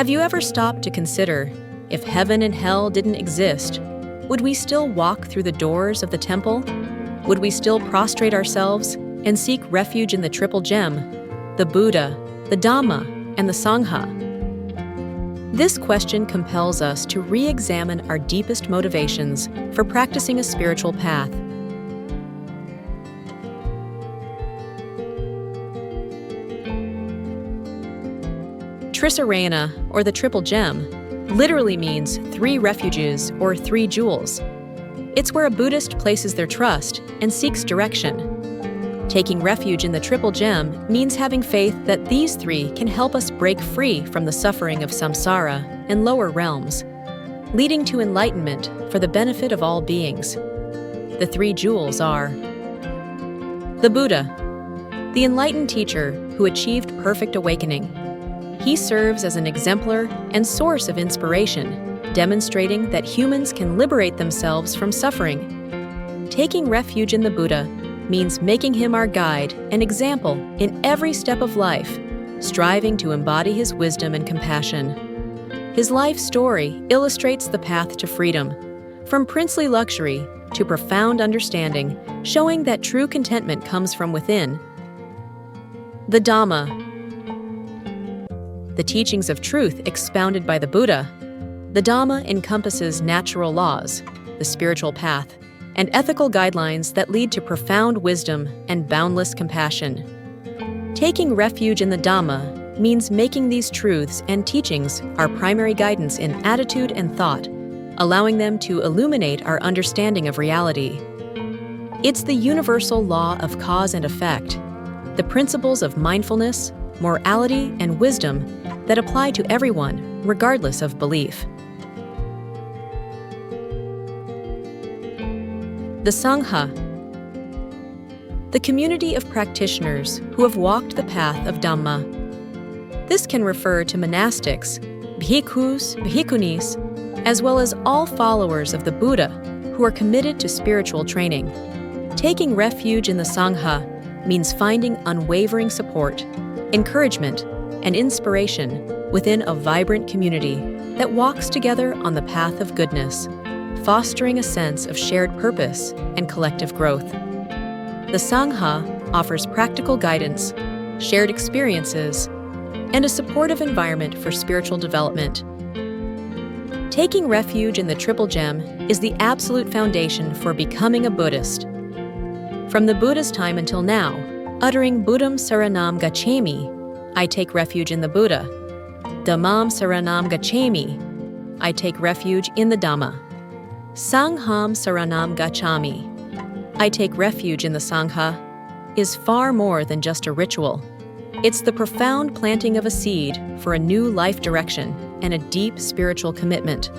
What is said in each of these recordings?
Have you ever stopped to consider, if heaven and hell didn't exist, would we still walk through the doors of the temple? Would we still prostrate ourselves and seek refuge in the triple gem, the Buddha, the Dhamma, and the Sangha? This question compels us to re-examine our deepest motivations for practicing a spiritual path. Trisarana, or the triple gem, literally means 3 refuges or 3 jewels. It's where a Buddhist places their trust and seeks direction. Taking refuge in the triple gem means having faith that these 3 can help us break free from the suffering of samsara and lower realms, leading to enlightenment for the benefit of all beings. The 3 jewels are the Buddha, the enlightened teacher who achieved perfect awakening. He serves as an exemplar and source of inspiration, demonstrating that humans can liberate themselves from suffering. Taking refuge in the Buddha means making him our guide and example in every step of life, striving to embody his wisdom and compassion. His life story illustrates the path to freedom, from princely luxury to profound understanding, showing that true contentment comes from within. The Dhamma, the teachings of truth expounded by the Buddha. The Dhamma encompasses natural laws, the spiritual path, and ethical guidelines that lead to profound wisdom and boundless compassion. Taking refuge in the Dhamma means making these truths and teachings our primary guidance in attitude and thought, allowing them to illuminate our understanding of reality. It's the universal law of cause and effect, the principles of mindfulness, morality, and wisdom that apply to everyone, regardless of belief. The Sangha, the community of practitioners who have walked the path of Dhamma. This can refer to monastics, bhikkhus, bhikkhunis, as well as all followers of the Buddha who are committed to spiritual training. Taking refuge in the Sangha means finding unwavering support, encouragement, and inspiration within a vibrant community that walks together on the path of goodness, fostering a sense of shared purpose and collective growth. The Sangha offers practical guidance, shared experiences, and a supportive environment for spiritual development. Taking refuge in the triple gem is the absolute foundation for becoming a Buddhist. From the Buddha's time until now, uttering Buddham Saranam Gacchami, I take refuge in the Buddha. Dhammam Saranam Gacchami, I take refuge in the Dhamma. Sangham Saranam Gacchami, I take refuge in the Sangha, is far more than just a ritual. It's the profound planting of a seed for a new life direction and a deep spiritual commitment.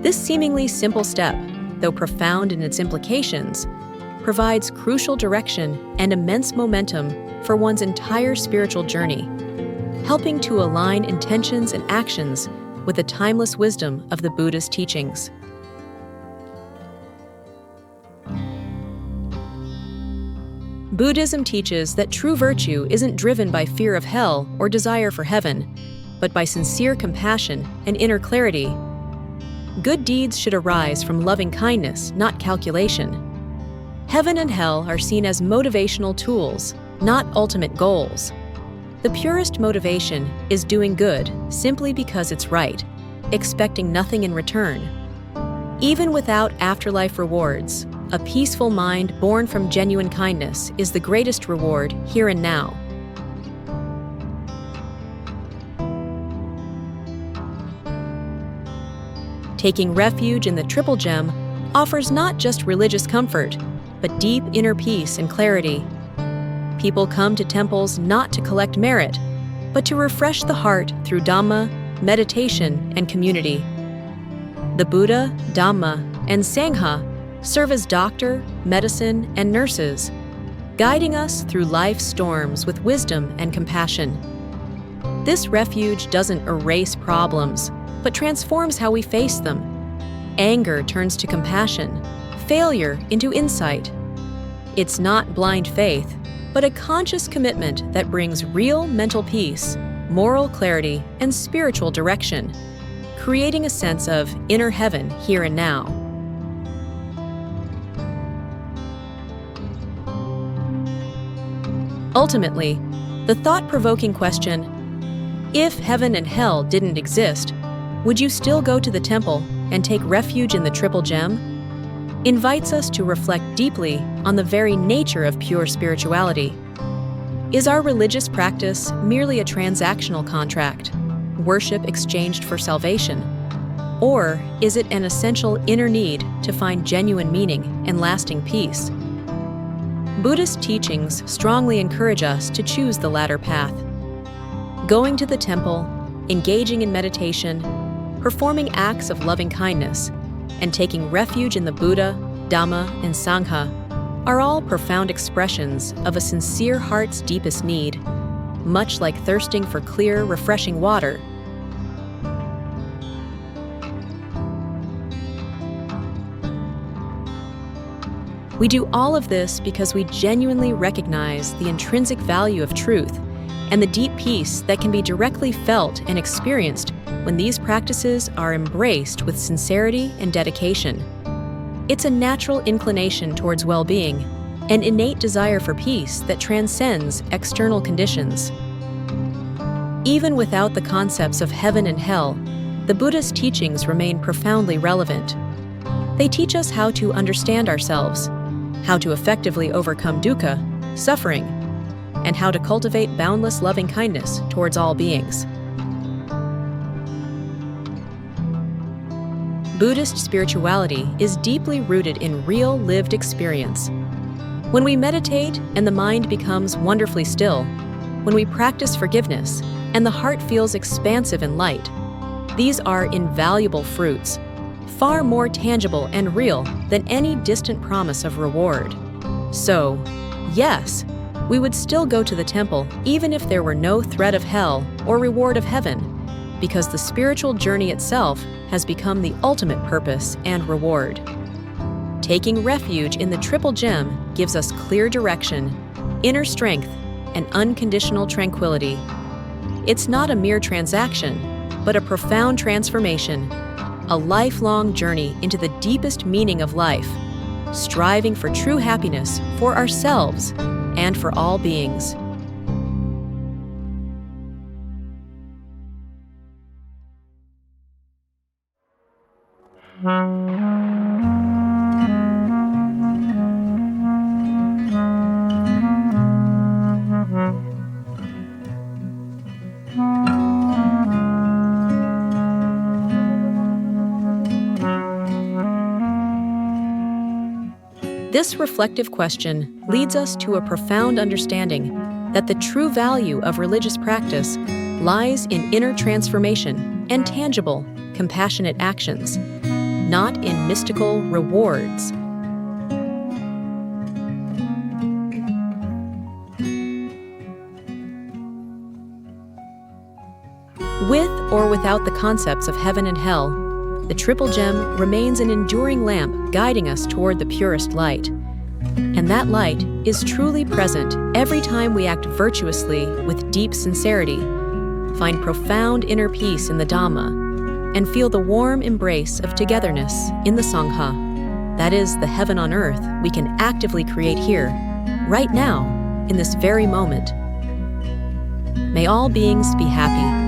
This seemingly simple step, though profound in its implications, provides crucial direction and immense momentum for one's entire spiritual journey, helping to align intentions and actions with the timeless wisdom of the Buddha's teachings. Buddhism teaches that true virtue isn't driven by fear of hell or desire for heaven, but by sincere compassion and inner clarity. Good deeds should arise from loving kindness, not calculation. Heaven and hell are seen as motivational tools, not ultimate goals. The purest motivation is doing good simply because it's right, expecting nothing in return. Even without afterlife rewards, a peaceful mind born from genuine kindness is the greatest reward here and now. Taking refuge in the triple gem offers not just religious comfort, but deep inner peace and clarity. People come to temples not to collect merit, but to refresh the heart through Dhamma, meditation, and community. The Buddha, Dhamma, and Sangha serve as doctor, medicine, and nurses, guiding us through life's storms with wisdom and compassion. This refuge doesn't erase problems, but transforms how we face them. Anger turns to compassion, failure into insight. It's not blind faith, but a conscious commitment that brings real mental peace, moral clarity, and spiritual direction, creating a sense of inner heaven here and now. Ultimately, the thought-provoking question, if heaven and hell didn't exist, would you still go to the temple and take refuge in the Triple Gem? Invites us to reflect deeply on the very nature of pure spirituality. Is our religious practice merely a transactional contract, worship exchanged for salvation? Or is it an essential inner need to find genuine meaning and lasting peace? Buddhist teachings strongly encourage us to choose the latter path. Going to the temple, engaging in meditation, performing acts of loving kindness, and taking refuge in the Buddha, Dhamma, and Sangha are all profound expressions of a sincere heart's deepest need, much like thirsting for clear, refreshing water. We do all of this because we genuinely recognize the intrinsic value of truth and the deep peace that can be directly felt and experienced when these practices are embraced with sincerity and dedication. It's a natural inclination towards well-being, an innate desire for peace that transcends external conditions. Even without the concepts of heaven and hell, the Buddhist teachings remain profoundly relevant. They teach us how to understand ourselves, how to effectively overcome dukkha, suffering, and how to cultivate boundless loving kindness towards all beings. Buddhist spirituality is deeply rooted in real lived experience. When we meditate and the mind becomes wonderfully still, when we practice forgiveness and the heart feels expansive and light, these are invaluable fruits, far more tangible and real than any distant promise of reward. So, yes, we would still go to the temple even if there were no threat of hell or reward of heaven, because the spiritual journey itself has become the ultimate purpose and reward. Taking refuge in the Triple Gem gives us clear direction, inner strength, and unconditional tranquility. It's not a mere transaction, but a profound transformation, a lifelong journey into the deepest meaning of life, striving for true happiness for ourselves and for all beings. This reflective question leads us to a profound understanding that the true value of religious practice lies in inner transformation and tangible, compassionate actions, not in mystical rewards. With or without the concepts of heaven and hell, the Triple Gem remains an enduring lamp guiding us toward the purest light. And that light is truly present every time we act virtuously with deep sincerity, find profound inner peace in the Dhamma, and feel the warm embrace of togetherness in the Sangha. That is the heaven on earth we can actively create here, right now, in this very moment. May all beings be happy.